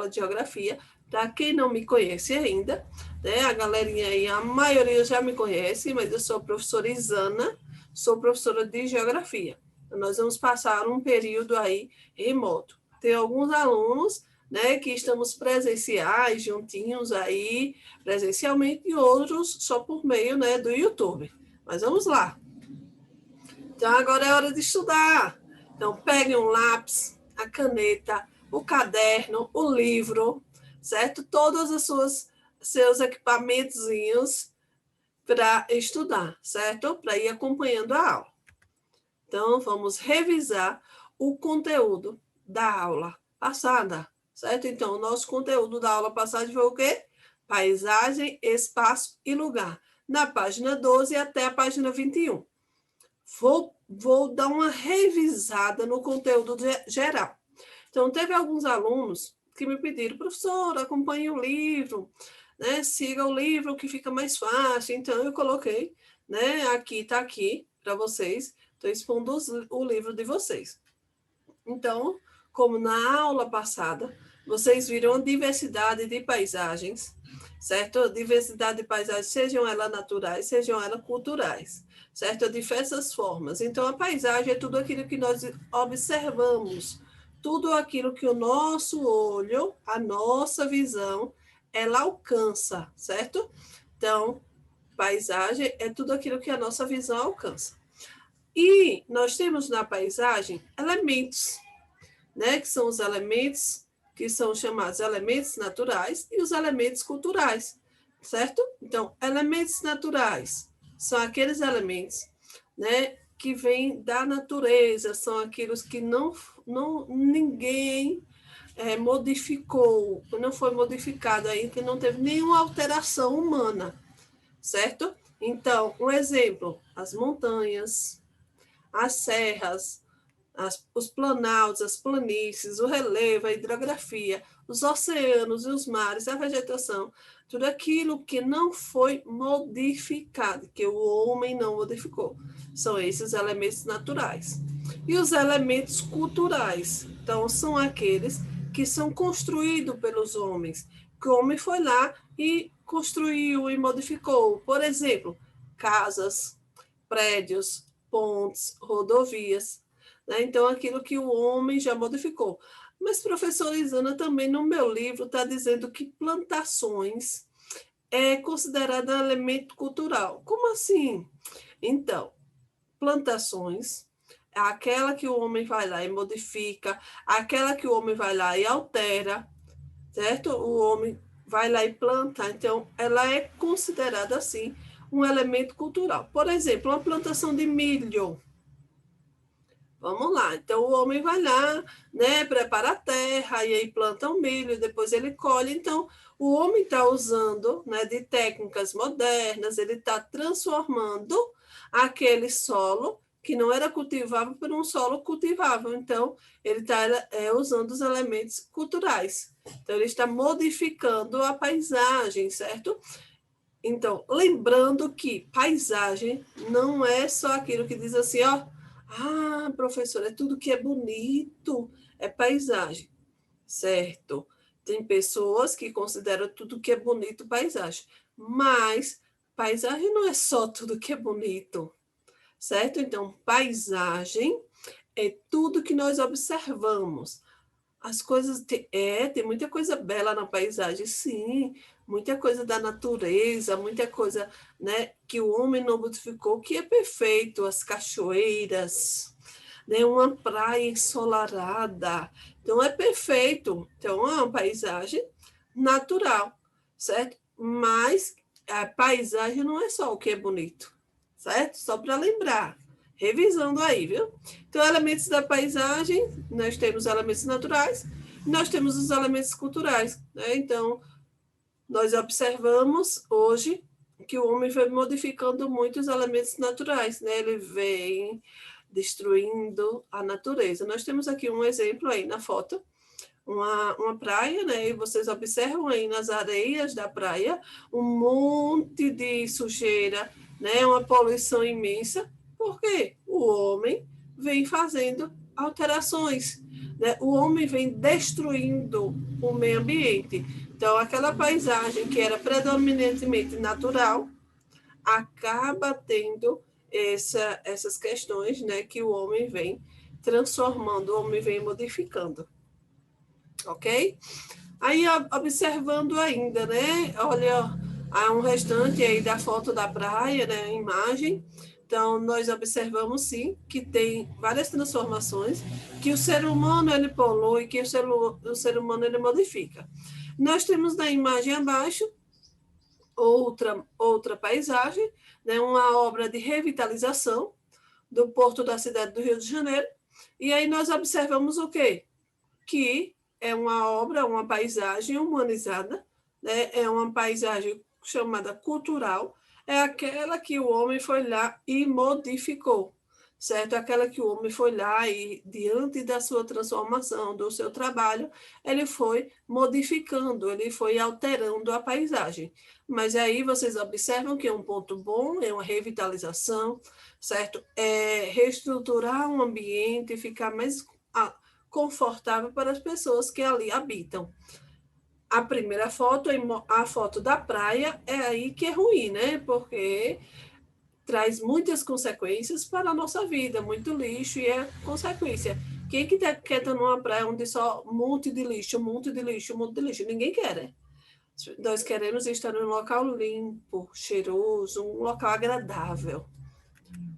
aula de geografia. Para quem não me conhece ainda, né, a galerinha aí, a maioria já me conhece, mas eu sou a professora Isana, sou professora de geografia. Nós vamos passar um período aí remoto. Tem alguns alunos, né, que estamos presenciais, juntinhos aí, presencialmente, e outros só por meio, né, do YouTube. Mas vamos lá. Então, agora é hora de estudar. Então, peguem um lápis, a caneta, o caderno, o livro, certo? Todos os seus equipamentozinhos para estudar, certo? Para ir acompanhando a aula. Então, vamos revisar o conteúdo da aula passada, certo? Então, o nosso conteúdo da aula passada foi o quê? Paisagem, espaço e lugar. Na página 12 até a página 21. Vou dar uma revisada no conteúdo geral. Então, teve alguns alunos que me pediram, professor, acompanhe o livro, né? Siga o livro que fica mais fácil. Então, eu coloquei, né? Aqui, está aqui para vocês. Estou expondo o livro de vocês. Então, como na aula passada, vocês viram a diversidade de paisagens, certo? A diversidade de paisagens, sejam elas naturais, sejam elas culturais, certo? De diversas formas. Então, a paisagem é tudo aquilo que nós observamos, tudo aquilo que o nosso olho, a nossa visão, ela alcança, certo? Então, paisagem é tudo aquilo que a nossa visão alcança. E nós temos na paisagem elementos, né? Que são os elementos que são chamados elementos naturais e os elementos culturais, certo? Então, elementos naturais são aqueles elementos, né, que vêm da natureza, são aqueles que ninguém modificou, não foi modificado aí, que não teve nenhuma alteração humana, certo? Então, um exemplo, as montanhas, as serras, os planaltos, as planícies, o relevo, a hidrografia, os oceanos e os mares, a vegetação, tudo aquilo que não foi modificado, que o homem não modificou. São esses elementos naturais. E os elementos culturais, então, são aqueles que são construídos pelos homens, que o homem foi lá e construiu e modificou. Por exemplo, casas, prédios, pontes, rodovias, né? Então, aquilo que o homem já modificou. Mas, professora Isana, também no meu livro está dizendo que plantações é considerado um elemento cultural. Como assim? Então, plantações é aquela que o homem vai lá e modifica, aquela que o homem vai lá e altera, certo? O homem vai lá e planta. Então, ela é considerada, assim, um elemento cultural. Por exemplo, uma plantação de milho. Vamos lá, então o homem vai lá, né, prepara a terra, e aí planta o milho, depois ele colhe. Então, o homem está usando, né, de técnicas modernas, ele está transformando aquele solo que não era cultivável por um solo cultivável. Então, ele está usando os elementos culturais. Então, ele está modificando a paisagem, certo? Então, lembrando que paisagem não é só aquilo que diz assim, ó, ah, professora, é tudo que é bonito, é paisagem, certo? Tem pessoas que consideram tudo que é bonito paisagem, mas paisagem não é só tudo que é bonito, certo? Então, paisagem é tudo que nós observamos. As coisas, tem muita coisa bela na paisagem, sim, muita coisa da natureza, muita coisa, né, que o homem não modificou, que é perfeito, as cachoeiras, né, uma praia ensolarada, então é perfeito, então é uma paisagem natural, certo? Mas a paisagem não é só o que é bonito, certo? Só para lembrar. Revisando aí, viu? Então, elementos da paisagem, nós temos elementos naturais, nós temos os elementos culturais, né? Então, nós observamos hoje que o homem vem modificando muitos elementos naturais, né? Ele vem destruindo a natureza. Nós temos aqui um exemplo aí na foto, uma praia, né? E vocês observam aí nas areias da praia um monte de sujeira, né? Uma poluição imensa. Por quê? O homem vem fazendo alterações, né, o homem vem destruindo o meio ambiente. Então, aquela paisagem que era predominantemente natural acaba tendo essas questões, né, que o homem vem transformando, o homem vem modificando. Ok? Aí, observando ainda, né? Olha, há um restante aí da foto da praia, né? A imagem. Então, nós observamos, sim, que tem várias transformações, que o ser humano, ele polui, que o ser humano, ele modifica. Nós temos na imagem abaixo outra paisagem, né? Uma obra de revitalização do porto da cidade do Rio de Janeiro. E aí nós observamos o quê? Que é uma obra, uma paisagem humanizada, né? É uma paisagem chamada cultural, é aquela que o homem foi lá e modificou, certo? Aquela que o homem foi lá e, diante da sua transformação, do seu trabalho, ele foi modificando, ele foi alterando a paisagem. Mas aí vocês observam que é um ponto bom, é uma revitalização, certo? É reestruturar um ambiente, ficar mais confortável para as pessoas que ali habitam. A primeira foto, a foto da praia, é aí que é ruim, né? Porque traz muitas consequências para a nossa vida, muito lixo e é consequência. Quem que quer estar numa praia onde só um monte de lixo, um monte de lixo, um monte de lixo? Ninguém quer, né? Nós queremos estar num local limpo, cheiroso, um local agradável.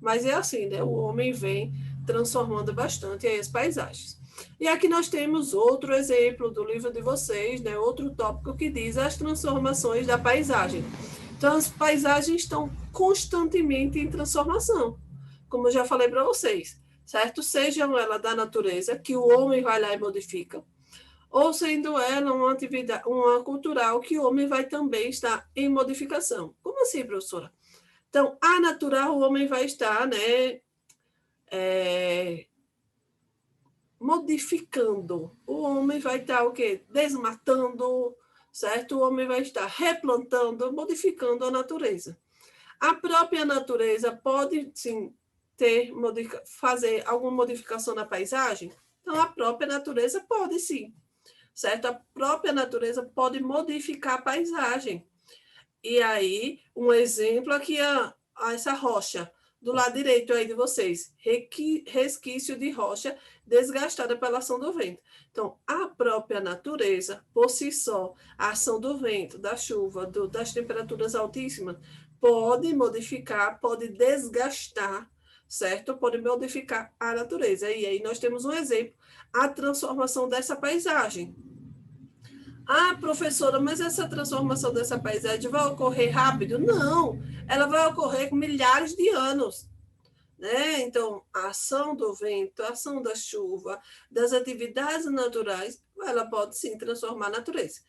Mas é assim, né? O homem vem transformando bastante as paisagens. E aqui nós temos outro exemplo do livro de vocês, né? Outro tópico que diz as transformações da paisagem. Então, as paisagens estão constantemente em transformação, como eu já falei para vocês, certo? Sejam ela da natureza, que o homem vai lá e modifica, ou sendo ela uma atividade, uma cultural, que o homem vai também estar em modificação. Como assim, professora? Então, a natural, o homem vai estar, né, modificando. O homem vai estar o quê? Desmatando, certo? O homem vai estar replantando, modificando a natureza. A própria natureza pode, sim, fazer alguma modificação na paisagem? Então, a própria natureza pode, sim, certo? A própria natureza pode modificar a paisagem. E aí, um exemplo aqui, essa rocha, do lado direito aí de vocês, resquício de rocha desgastada pela ação do vento. Então, a própria natureza, por si só, a ação do vento, da chuva, das temperaturas altíssimas, pode modificar, pode desgastar, certo? Pode modificar a natureza. E aí nós temos um exemplo, a transformação dessa paisagem. Ah, professora, mas essa transformação dessa paisagem vai ocorrer rápido? Não, ela vai ocorrer com milhares de anos. Né? Então, a ação do vento, a ação da chuva, das atividades naturais, ela pode sim transformar a natureza.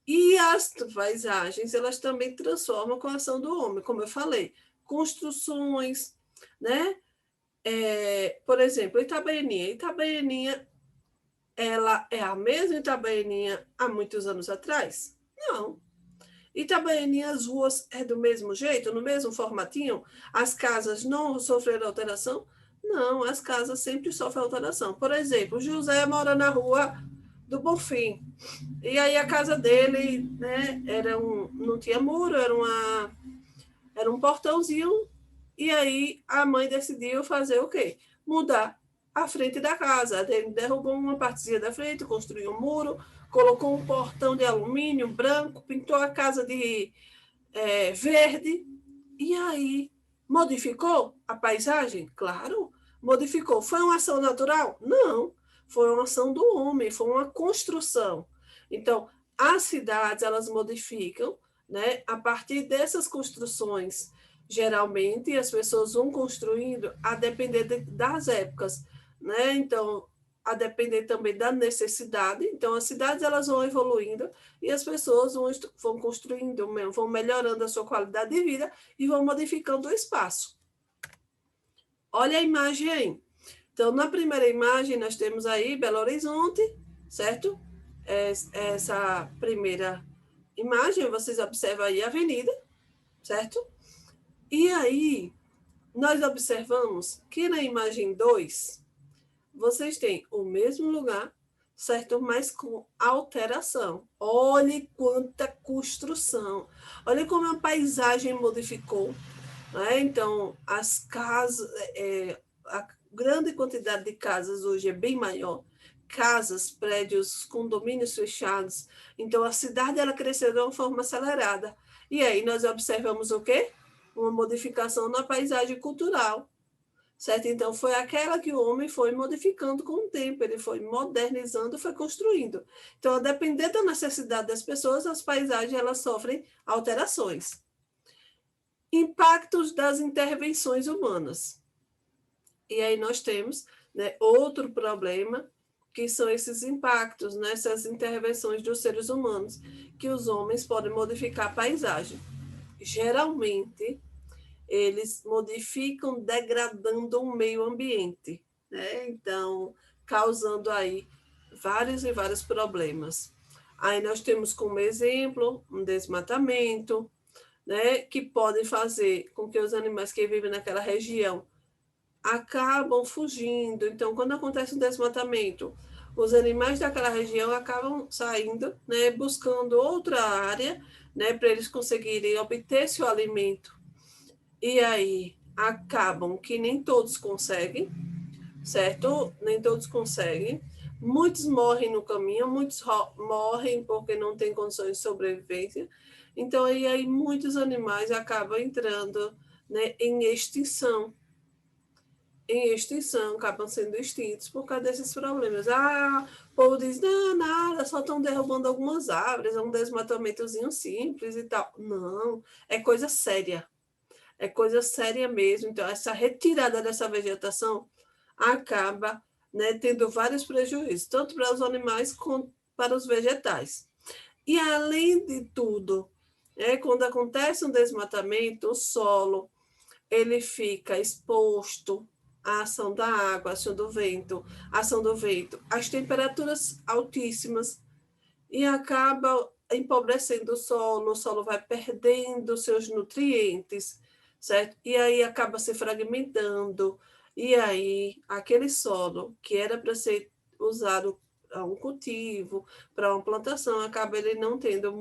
E as paisagens, elas também transformam com a ação do homem, como eu falei, construções, né? Por exemplo, Itabaianinha. Itabaianinha, ela é a mesma Itabaianinha há muitos anos atrás? Não. Itabaianinha, as ruas é do mesmo jeito, no mesmo formatinho? As casas não sofreram alteração? Não, as casas sempre sofrem alteração. Por exemplo, José mora na rua do Bonfim. E aí a casa dele, né, não tinha muro, era um portãozinho. E aí a mãe decidiu fazer o quê? Mudar a frente da casa. Ele derrubou uma partezinha da frente, construiu um muro, colocou um portão de alumínio branco, pintou a casa de verde. E aí modificou a paisagem? Claro, modificou. Foi uma ação natural? Não. Foi uma ação do homem, foi uma construção. Então, as cidades, elas modificam, né, a partir dessas construções. Geralmente, as pessoas vão construindo a depender das épocas, né? Então, a depender também da necessidade. Então, as cidades, elas vão evoluindo e as pessoas vão construindo, vão melhorando a sua qualidade de vida e vão modificando o espaço. Olha a imagem aí. Então, na primeira imagem, nós temos aí Belo Horizonte, certo? Essa primeira imagem, vocês observam aí a avenida, certo? E aí, nós observamos que na imagem 2, vocês têm o mesmo lugar, certo? Mas com alteração. Olhe quanta construção. Olha como a paisagem modificou, né? Então, as casas, a grande quantidade de casas hoje é bem maior. Casas, prédios, condomínios fechados. Então, a cidade ela cresceu de uma forma acelerada. E aí nós observamos o quê? Uma modificação na paisagem cultural, certo? Então, foi aquela que o homem foi modificando com o tempo, ele foi modernizando, foi construindo. Então, a depender da necessidade das pessoas, as paisagens elas sofrem alterações. Impactos das intervenções humanas. E aí nós temos, né, outro problema, que são esses impactos, né, essas intervenções dos seres humanos, que os homens podem modificar a paisagem. Geralmente, eles modificam degradando o meio ambiente, né? Então, causando aí vários e vários problemas. Aí nós temos como exemplo um desmatamento, né, que podem fazer com que os animais que vivem naquela região acabam fugindo. Então, quando acontece um desmatamento, os animais daquela região acabam saindo, né, buscando outra área, né, para eles conseguirem obter seu alimento. E aí acabam que nem todos conseguem, certo? Nem todos conseguem. Muitos morrem no caminho, muitos morrem porque não têm condições de sobrevivência. Então, aí muitos animais acabam entrando, né, em extinção. Em extinção, acabam sendo extintos por causa desses problemas. Ah, o povo diz, não, nada, só estão derrubando algumas árvores, é um desmatamentozinho simples e tal. Não, é coisa séria. É coisa séria mesmo. Então, essa retirada dessa vegetação acaba, né, tendo vários prejuízos, tanto para os animais quanto para os vegetais. E, além de tudo, quando acontece um desmatamento, o solo ele fica exposto à ação da água, à ação do vento, às temperaturas altíssimas, e acaba empobrecendo o solo vai perdendo seus nutrientes, certo? E aí acaba se fragmentando, e aí aquele solo que era para ser usado para um cultivo, para uma plantação, acaba ele não tendo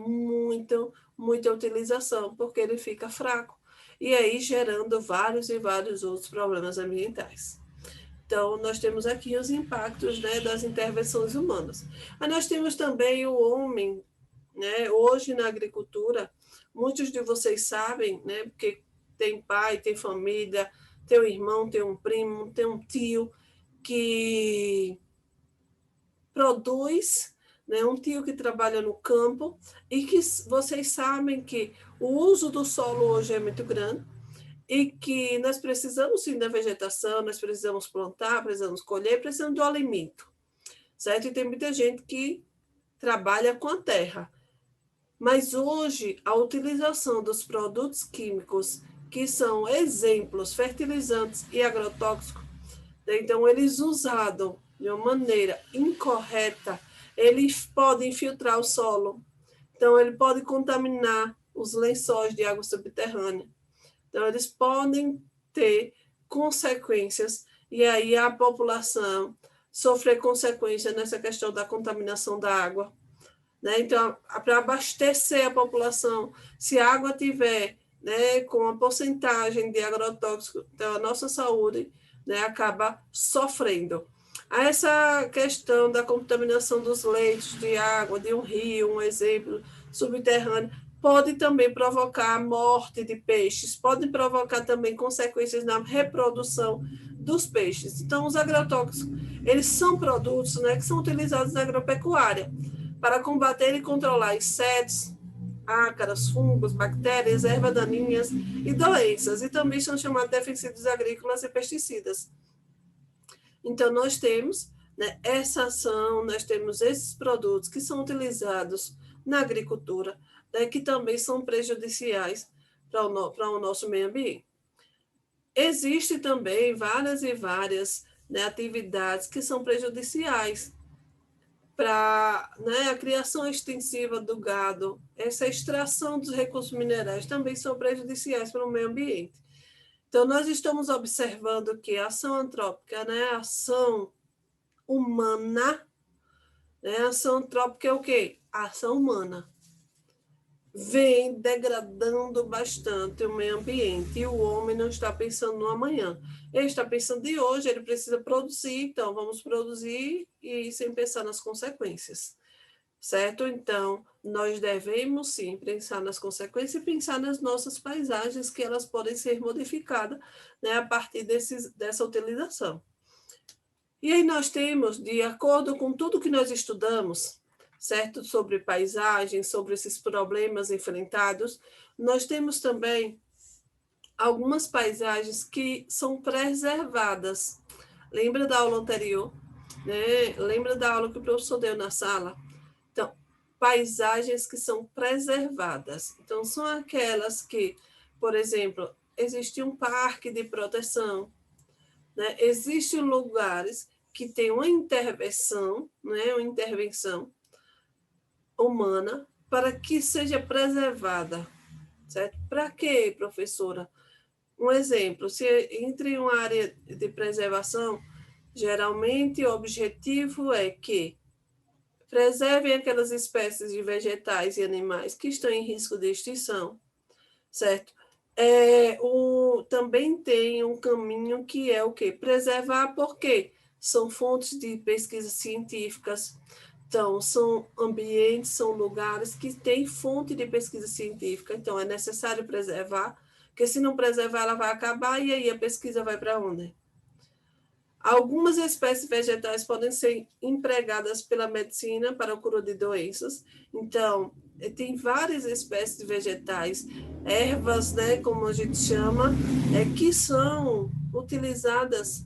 muita utilização, porque ele fica fraco, e aí gerando vários e vários outros problemas ambientais. Então, nós temos aqui os impactos, né, das intervenções humanas. Mas nós temos também o homem, né, hoje na agricultura, muitos de vocês sabem, né, porque tem pai, tem família, tem um irmão, tem um primo, tem um tio que produz, né, um tio que trabalha no campo, e que vocês sabem que o uso do solo hoje é muito grande, e que nós precisamos sim da vegetação, nós precisamos plantar, precisamos colher, precisamos do alimento, certo? E tem muita gente que trabalha com a terra. Mas hoje, a utilização dos produtos químicos, que são exemplos, fertilizantes e agrotóxicos, né? Então, eles usados de uma maneira incorreta, eles podem infiltrar o solo. Então, ele pode contaminar os lençóis de água subterrânea. Então, eles podem ter consequências, e aí a população sofrer consequências nessa questão da contaminação da água, né? Então, para abastecer a população, se a água tiver, né, com a porcentagem de agrotóxico, então a nossa saúde, né, acaba sofrendo. Essa questão da contaminação dos leitos de água, de um rio, um exemplo, subterrâneo, pode também provocar a morte de peixes, pode provocar também consequências na reprodução dos peixes. Então, os agrotóxicos, eles são produtos, né, que são utilizados na agropecuária para combater e controlar insetos, ácaros, fungos, bactérias, ervas daninhas e doenças, e também são chamados de defensivos agrícolas e pesticidas. Então, nós temos, né, essa ação, nós temos esses produtos que são utilizados na agricultura, né, que também são prejudiciais para o nosso meio ambiente. Existem também várias e várias, né, atividades que são prejudiciais para, né, a criação extensiva do gado, essa extração dos recursos minerais também são prejudiciais para o meio ambiente. Então, nós estamos observando que a ação antrópica, né, a ação humana, Né? A ação antrópica é o quê? A ação humana. Vem degradando bastante o meio ambiente e o homem não está pensando no amanhã. Ele está pensando de hoje, ele precisa produzir, então vamos produzir e sem pensar nas consequências, certo? Então, nós devemos sim pensar nas consequências e pensar nas nossas paisagens, que elas podem ser modificadas, né, a partir dessa utilização. E aí nós temos, de acordo com tudo que nós estudamos, certo? Sobre paisagem, sobre esses problemas enfrentados, nós temos também algumas paisagens que são preservadas. Lembra da aula anterior? Né? Lembra da aula que o professor deu na sala? Então, paisagens que são preservadas. Então, são aquelas que, por exemplo, existe um parque de proteção, né? Existem lugares que têm uma intervenção, né? Uma intervenção humana para que seja preservada, certo? Para quê, professora? Um exemplo, se entre uma área de preservação, geralmente o objetivo é que preservem aquelas espécies de vegetais e animais que estão em risco de extinção, certo? Também tem um caminho que é o quê? Preservar, porque são fontes de pesquisas científicas, então, são ambientes, são lugares que têm fonte de pesquisa científica, então é necessário preservar, porque se não preservar, ela vai acabar e aí a pesquisa vai para onde? Algumas espécies vegetais podem ser empregadas pela medicina para a cura de doenças. Então, tem várias espécies de vegetais, ervas, né, como a gente chama, que são utilizadas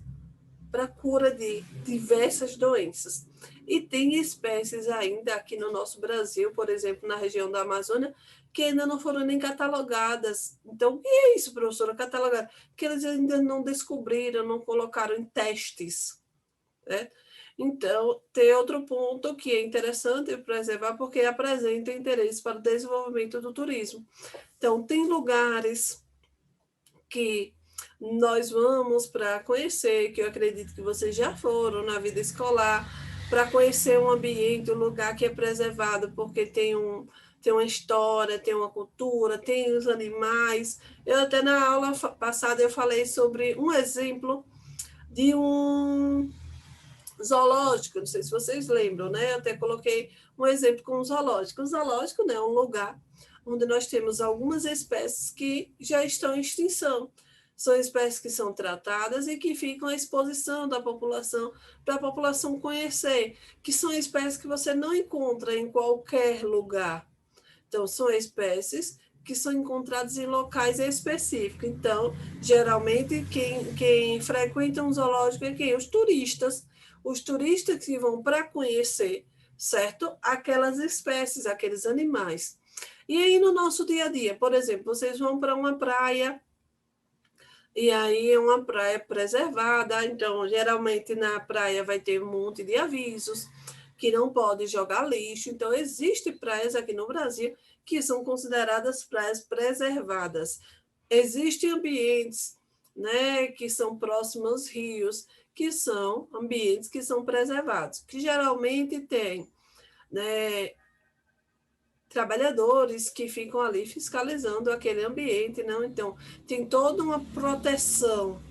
para a cura de diversas doenças. E tem espécies ainda aqui no nosso Brasil, por exemplo, na região da Amazônia, que ainda não foram nem catalogadas. Então, o que é isso, professora, catalogar? Que eles ainda não descobriram, não colocaram em testes, né? Então, tem outro ponto que é interessante preservar, porque apresenta interesse para o desenvolvimento do turismo. Então, tem lugares que nós vamos para conhecer, que eu acredito que vocês já foram na vida escolar, para conhecer um ambiente, um lugar que é preservado, porque tem uma história, tem uma cultura, tem os animais. Eu até na aula passada eu falei sobre um exemplo de um zoológico, não sei se vocês lembram, né? Eu até coloquei um exemplo com um zoológico. O zoológico, né, é um lugar onde nós temos algumas espécies que já estão em extinção. São espécies que são tratadas e que ficam à exposição da população, para a população conhecer, que são espécies que você não encontra em qualquer lugar. Então, são espécies que são encontradas em locais específicos. Então, geralmente, quem frequenta um zoológico é quem? Os turistas. Os turistas que vão para conhecer, certo? Aquelas espécies, aqueles animais. E aí, no nosso dia a dia, por exemplo, vocês vão para uma praia, e aí é uma praia preservada, então, geralmente, na praia vai ter um monte de avisos que não pode jogar lixo. Então, existem praias aqui no Brasil que são consideradas praias preservadas. Existem ambientes, né, que são próximos aos rios, que são ambientes que são preservados, que geralmente tem, né, trabalhadores que ficam ali fiscalizando aquele ambiente, não? Então, tem toda uma proteção,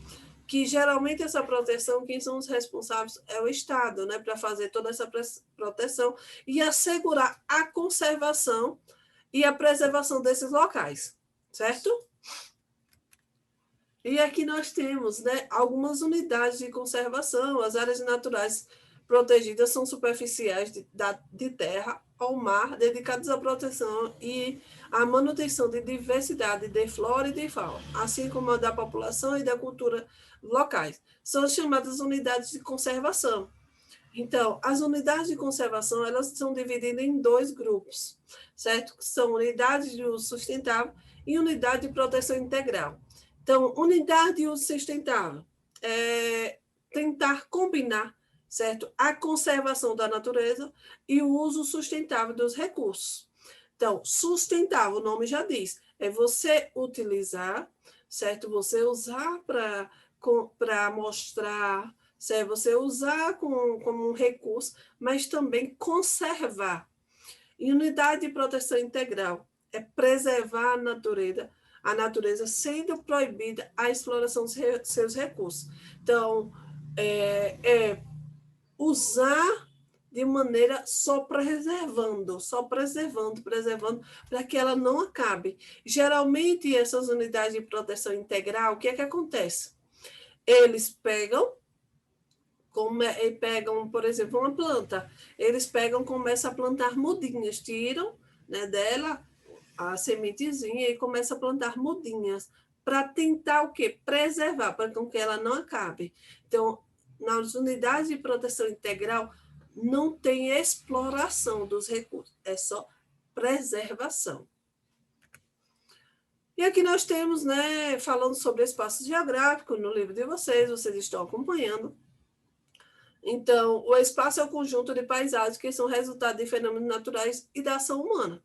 que geralmente essa proteção, quem são os responsáveis é o Estado, né, para fazer toda essa proteção e assegurar a conservação e a preservação desses locais, certo? E aqui nós temos, né, algumas unidades de conservação. As áreas naturais protegidas são superficiais de terra ao mar, dedicadas à proteção e à manutenção de diversidade de flora e de fauna, assim como a da população e da cultura locais. São chamadas unidades de conservação. Então, as unidades de conservação, elas são divididas em dois grupos, certo? São unidades de uso sustentável e unidade de proteção integral. Então, unidade de uso sustentável é tentar combinar, certo? A conservação da natureza e o uso sustentável dos recursos. Então, sustentável, o nome já diz, é você utilizar, certo? Você usar para mostrar, certo? Você usar como um recurso, mas também conservar. E unidade de proteção integral é preservar a natureza sendo proibida a exploração dos seus recursos. Então, usar de maneira só preservando, para que ela não acabe. Geralmente, essas unidades de proteção integral, o que é que acontece? Eles pegam, por exemplo, uma planta, eles pegam, começam a plantar mudinhas, tiram, né, dela a sementezinha e começam a plantar mudinhas para tentar o quê? Preservar, para que ela não acabe. Então, nas unidades de proteção integral, não tem exploração dos recursos, é só preservação. E aqui nós temos, né, falando sobre espaço geográfico, no livro de vocês estão acompanhando. Então, o espaço é o conjunto de paisagens que são resultado de fenômenos naturais e da ação humana.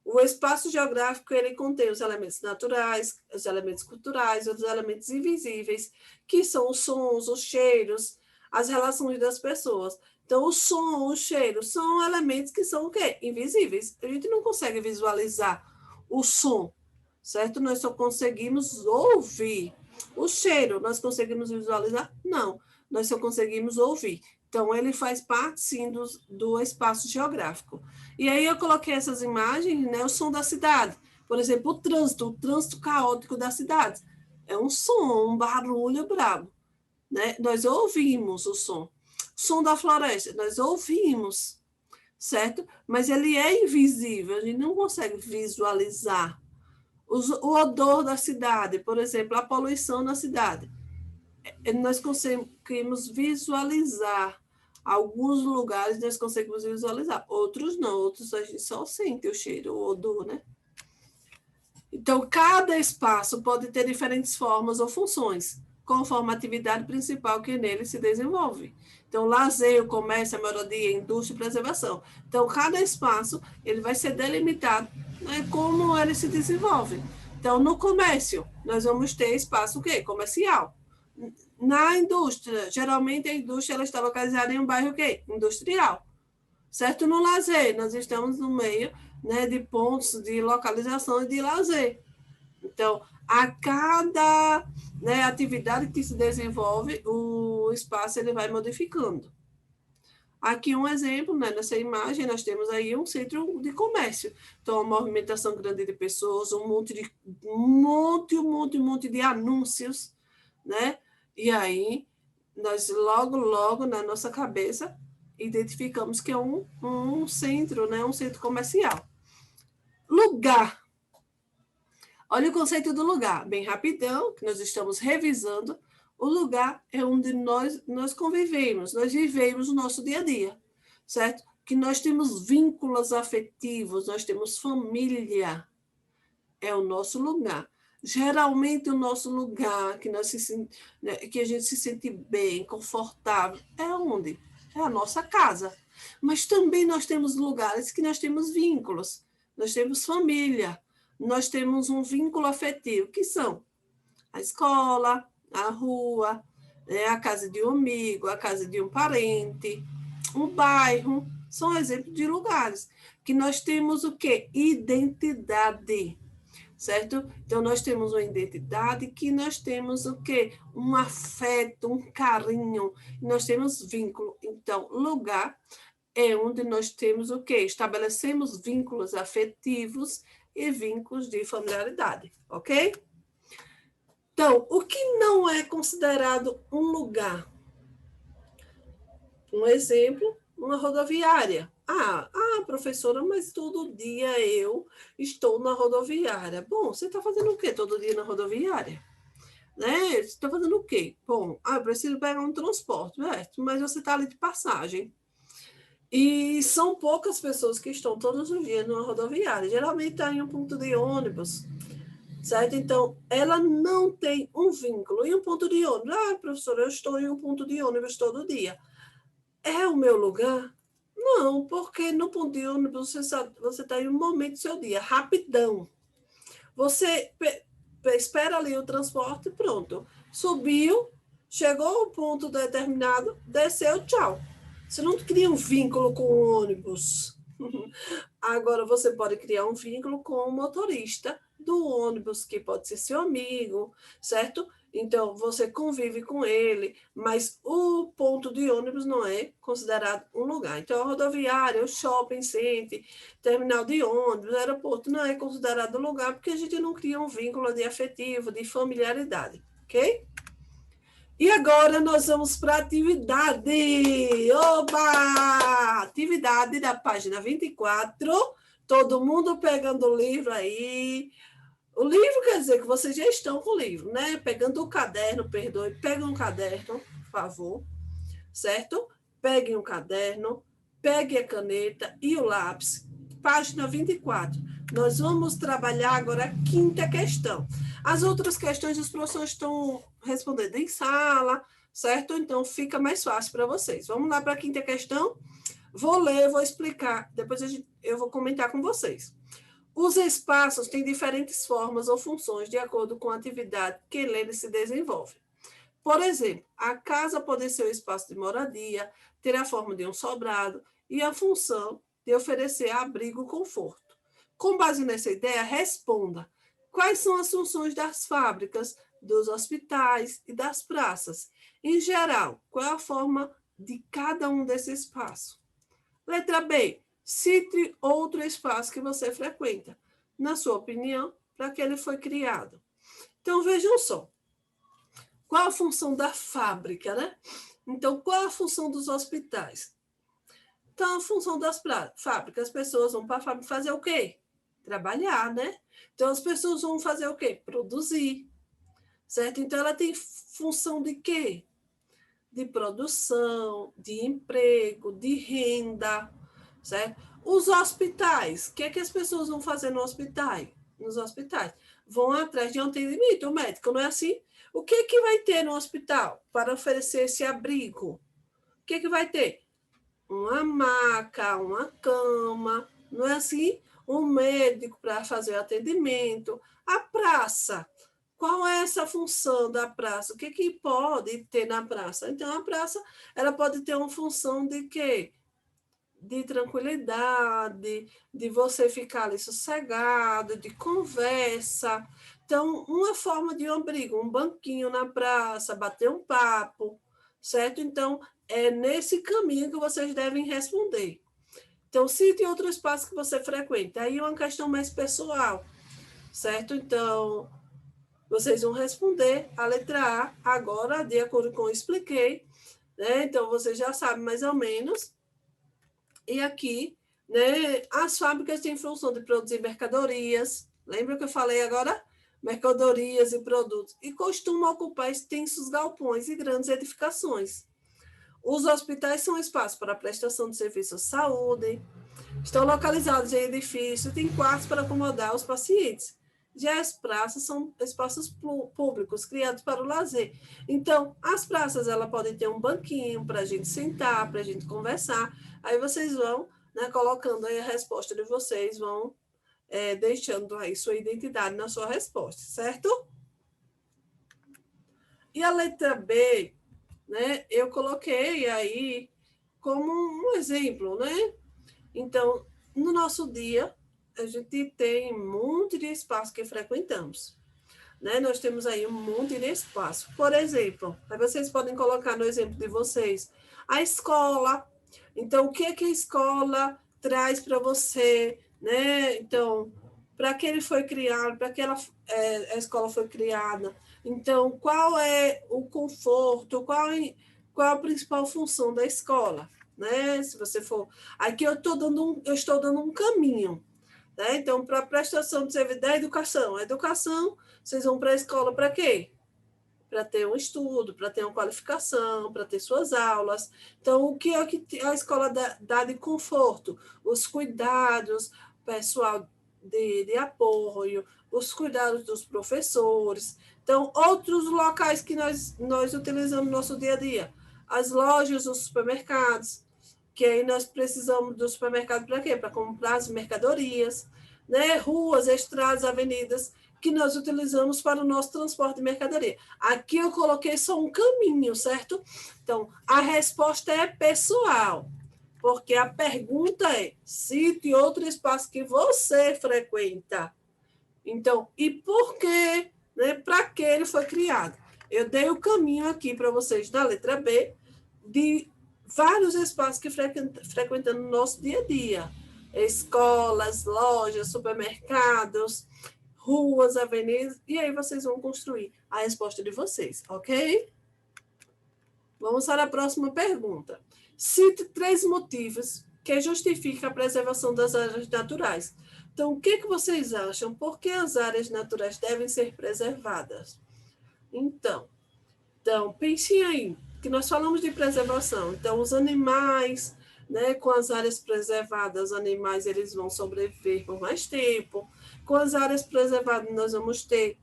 O espaço geográfico, ele contém os elementos naturais, os elementos culturais, os elementos invisíveis, que são os sons, os cheiros, as relações das pessoas. Então, o som, o cheiro, são elementos que são o quê? Invisíveis. A gente não consegue visualizar o som, certo? Nós só conseguimos ouvir. O cheiro, nós conseguimos visualizar? Não, nós só conseguimos ouvir. Então, ele faz parte, sim, do espaço geográfico. E aí eu coloquei essas imagens, né, o som da cidade. Por exemplo, o trânsito caótico da cidade. É um som, um barulho brabo. Né? Nós ouvimos o som. Som da floresta, nós ouvimos, certo? Mas ele é invisível, a gente não consegue visualizar. O odor da cidade, por exemplo, a poluição na cidade. Nós conseguimos visualizar. Alguns lugares nós conseguimos visualizar, outros não, outros a gente só sente o cheiro, o odor, né? Então, cada espaço pode ter diferentes formas ou funções, conforme a atividade principal que nele se desenvolve. Então, lazer, o comércio, a moradia, a indústria e preservação. Então, cada espaço ele vai ser delimitado, né, como ele se desenvolve. Então, no comércio, nós vamos ter espaço o quê? Comercial. Na indústria, geralmente a indústria ela está localizada em um bairro o quê? Industrial. Certo? No lazer, nós estamos no meio, né, de pontos de localização e de lazer. Então, a cada, né, atividade que se desenvolve, o espaço ele vai modificando. Aqui um exemplo, né, nessa imagem, nós temos aí um centro de comércio. Então, uma movimentação grande de pessoas, um monte de anúncios, né? E aí, nós logo, na nossa cabeça, identificamos que é um centro, né? Um centro comercial. Lugar. Olha o conceito do lugar, bem rapidão, que nós estamos revisando. O lugar é onde nós convivemos, nós vivemos o nosso dia a dia, certo? Que nós temos vínculos afetivos, nós temos família. É o nosso lugar. Geralmente, o nosso lugar que a gente se sente bem, confortável, é onde? É a nossa casa. Mas também nós temos lugares que nós temos vínculos, nós temos família, nós temos um vínculo afetivo, que são a escola, a rua, né, a casa de um amigo, a casa de um parente, um bairro. São exemplos de lugares que nós temos o quê? Identidade. Certo? Então, nós temos uma identidade que nós temos o quê? Um afeto, um carinho, nós temos vínculo. Então, lugar é onde nós temos o quê? Estabelecemos vínculos afetivos e vínculos de familiaridade, ok? Então, o que não é considerado um lugar? Um exemplo, uma rodoviária. Professora, mas todo dia eu estou na rodoviária. Bom, você está fazendo o quê todo dia na rodoviária? Né? Você está fazendo o quê? Bom, eu preciso pegar um transporte, mas você está ali de passagem. E são poucas pessoas que estão todos os dias numa rodoviária. Geralmente está em um ponto de ônibus, certo? Então, ela não tem um vínculo. E um ponto de ônibus? Professora, eu estou em um ponto de ônibus todo dia. É o meu lugar? Não, porque no ponto de ônibus você está em um momento do seu dia, rapidão. Você espera ali o transporte, pronto. Subiu, chegou o ponto determinado, desceu, tchau. Você não cria um vínculo com o ônibus. Agora você pode criar um vínculo com o motorista do ônibus, que pode ser seu amigo, certo? Então, você convive com ele, mas o ponto de ônibus não é considerado um lugar. Então, a rodoviária, o shopping center, terminal de ônibus, aeroporto, não é considerado um lugar, porque a gente não cria um vínculo de afetivo, de familiaridade, ok? E agora nós vamos para a atividade. Oba! Atividade da página 24. Todo mundo pegando o livro aí. O livro quer dizer que vocês já estão com o livro, né? Pegando o caderno, perdoe, peguem um caderno, por favor, certo? Peguem um caderno, peguem a caneta e o lápis. Página 24. Nós vamos trabalhar agora a quinta questão. As outras questões os professores estão respondendo em sala, certo? Então fica mais fácil para vocês. Vamos lá para a quinta questão. Vou ler, vou explicar, depois eu vou comentar com vocês. Os espaços têm diferentes formas ou funções de acordo com a atividade que nele se desenvolve. Por exemplo, a casa pode ser um espaço de moradia, ter a forma de um sobrado e a função de oferecer abrigo e conforto. Com base nessa ideia, responda: quais são as funções das fábricas, dos hospitais e das praças? Em geral, qual é a forma de cada um desses espaços? Letra B. Cite outro espaço que você frequenta, na sua opinião, para que ele foi criado. Então, vejam só. Qual a função da fábrica, né? Então, qual a função dos hospitais? Então, a função das fábricas, as pessoas vão para a fábrica fazer o quê? Trabalhar, né? Então, as pessoas vão fazer o quê? Produzir, certo? Então, ela tem função de quê? De produção, de emprego, de renda, certo? Os hospitais, o que é que as pessoas vão fazer no hospital? Nos hospitais? Vão atrás de um atendimento, o médico, não é assim? O que é que vai ter no hospital para oferecer esse abrigo? O que é que vai ter? Uma maca, uma cama, não é assim? Um médico para fazer o atendimento. A praça, qual é essa função da praça? O que, que pode ter na praça? Então, a praça ela pode ter uma função de quê? De tranquilidade, de você ficar ali sossegado, de conversa. Então, uma forma de um abrigo, um banquinho na praça, bater um papo, certo? Então, é nesse caminho que vocês devem responder. Então, cite outro espaço que você frequenta. Aí é uma questão mais pessoal, certo? Então, vocês vão responder a letra A agora, de acordo com o que eu expliquei, né? Então, vocês já sabem mais ou menos. E aqui, né, as fábricas têm função de produzir mercadorias. Lembra que eu falei agora? Mercadorias e produtos. E costumam ocupar extensos galpões e grandes edificações. Os hospitais são espaços para a prestação de serviços de saúde. Estão localizados em edifícios, têm quartos para acomodar os pacientes. Já as praças são espaços públicos criados para o lazer. Então, as praças ela podem ter um banquinho para a gente sentar, para a gente conversar. Aí vocês vão, né, colocando aí a resposta de vocês, vão deixando aí sua identidade na sua resposta, certo? E a letra B, né, eu coloquei aí como um exemplo, né? Então, no nosso dia, a gente tem um monte de espaço que frequentamos. Né? Nós temos aí um monte de espaço. Por exemplo, aí vocês podem colocar no exemplo de vocês, a escola. Então, o que é que a escola traz para você? Né? Então, para que ele foi criado, para que a escola foi criada. Então, qual é o conforto, qual a principal função da escola? Né? Se você for. Aqui eu estou dando um caminho. Né? Então, para a prestação de serviço da educação. A educação, vocês vão para a escola para quê? Para ter um estudo, para ter uma qualificação, para ter suas aulas. Então, o que é que a escola dá de conforto? Os cuidados, pessoal de apoio, os cuidados dos professores. Então, outros locais que nós utilizamos no nosso dia a dia. As lojas, os supermercados, que aí nós precisamos do supermercado para quê? Para comprar as mercadorias, né? Ruas, estradas, avenidas, que nós utilizamos para o nosso transporte de mercadoria. Aqui eu coloquei só um caminho, certo? Então, a resposta é pessoal, porque a pergunta é: cite outro espaço que você frequenta. Então, e por quê? Né? Para que ele foi criado? Eu dei o caminho aqui para vocês na letra B de vários espaços que frequentamos no nosso dia a dia. Escolas, lojas, supermercados, ruas, avenidas, e aí vocês vão construir a resposta de vocês, ok? Vamos para a próxima pergunta. Cite 3 motivos que justificam a preservação das áreas naturais. Então, o que vocês acham? Por que as áreas naturais devem ser preservadas? Então, pensem aí, que nós falamos de preservação. Então, os animais, né, com as áreas preservadas, os animais eles vão sobreviver por mais tempo. Com as áreas preservadas, nós vamos ter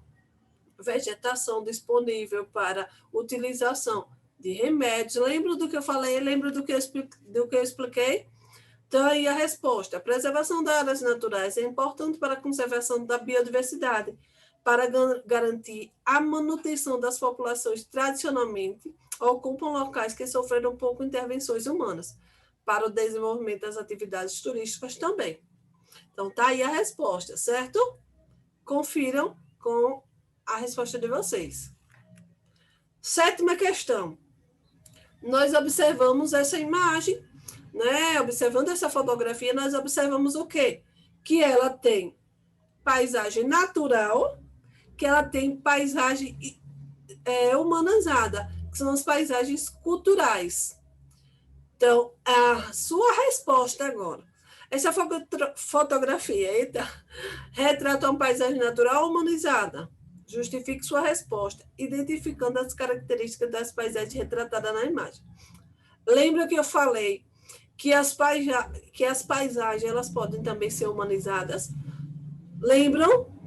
vegetação disponível para utilização de remédios. Lembra do que eu falei? Lembra do que eu expliquei? Então, aí a resposta. A preservação das áreas naturais é importante para a conservação da biodiversidade, para garantir a manutenção das populações tradicionalmente ocupam locais que sofreram pouco intervenções humanas, para o desenvolvimento das atividades turísticas também. Então, tá aí a resposta, certo? Confiram com a resposta de vocês. 7ª questão. Nós observamos essa imagem, né? Observando essa fotografia, nós observamos o quê? Que ela tem paisagem natural, que ela tem paisagem humanizada, que são as paisagens culturais. Então, a sua resposta agora. Essa fotografia retrata uma paisagem natural humanizada. Justifique sua resposta, identificando as características das paisagens retratadas na imagem. Lembra que eu falei que as paisagens elas podem também ser humanizadas? Lembram?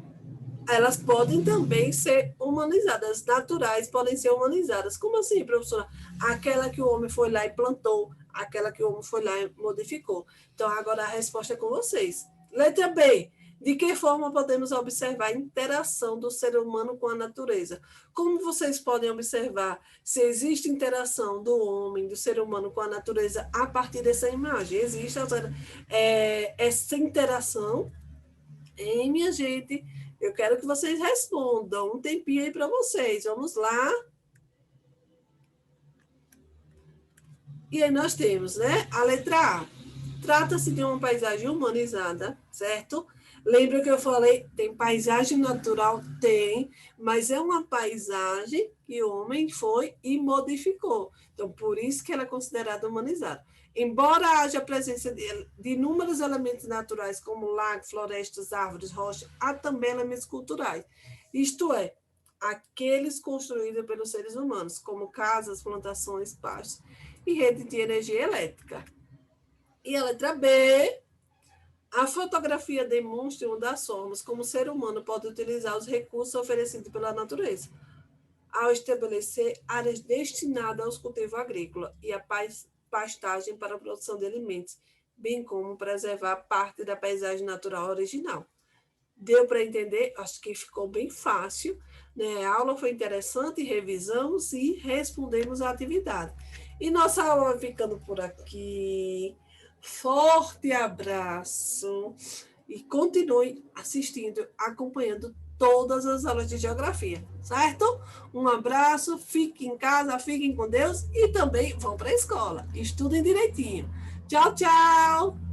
Elas podem também ser humanizadas, naturais podem ser humanizadas. Como assim, professora? Aquela que o homem foi lá e plantou, aquela que o homem foi lá e modificou. Então, agora a resposta é com vocês. Letra B. De que forma podemos observar a interação do ser humano com a natureza? Como vocês podem observar se existe interação do homem, do ser humano com a natureza a partir dessa imagem? Existe essa interação? Minha gente, eu quero que vocês respondam. Um tempinho aí para vocês. Vamos lá. E aí nós temos, né? A letra A. Trata-se de uma paisagem humanizada, certo? Lembra que eu falei, tem paisagem natural? Tem, mas é uma paisagem que o homem foi e modificou. Então, por isso que ela é considerada humanizada. Embora haja a presença de inúmeros elementos naturais, como lagos, florestas, árvores, rochas, há também elementos culturais. Isto é, aqueles construídos pelos seres humanos, como casas, plantações, pastos e rede de energia elétrica. E a letra B, a fotografia demonstra uma das formas como o ser humano pode utilizar os recursos oferecidos pela natureza, ao estabelecer áreas destinadas aos cultivos agrícolas e a pastagem para a produção de alimentos, bem como preservar parte da paisagem natural original. Deu para entender? Acho que ficou bem fácil, né? A aula foi interessante, revisamos e respondemos a atividade. E nossa aula vai ficando por aqui. Forte abraço e continue assistindo, acompanhando todas as aulas de geografia, certo? Um abraço, fiquem em casa, fiquem com Deus e também vão para a escola. Estudem direitinho. Tchau, tchau!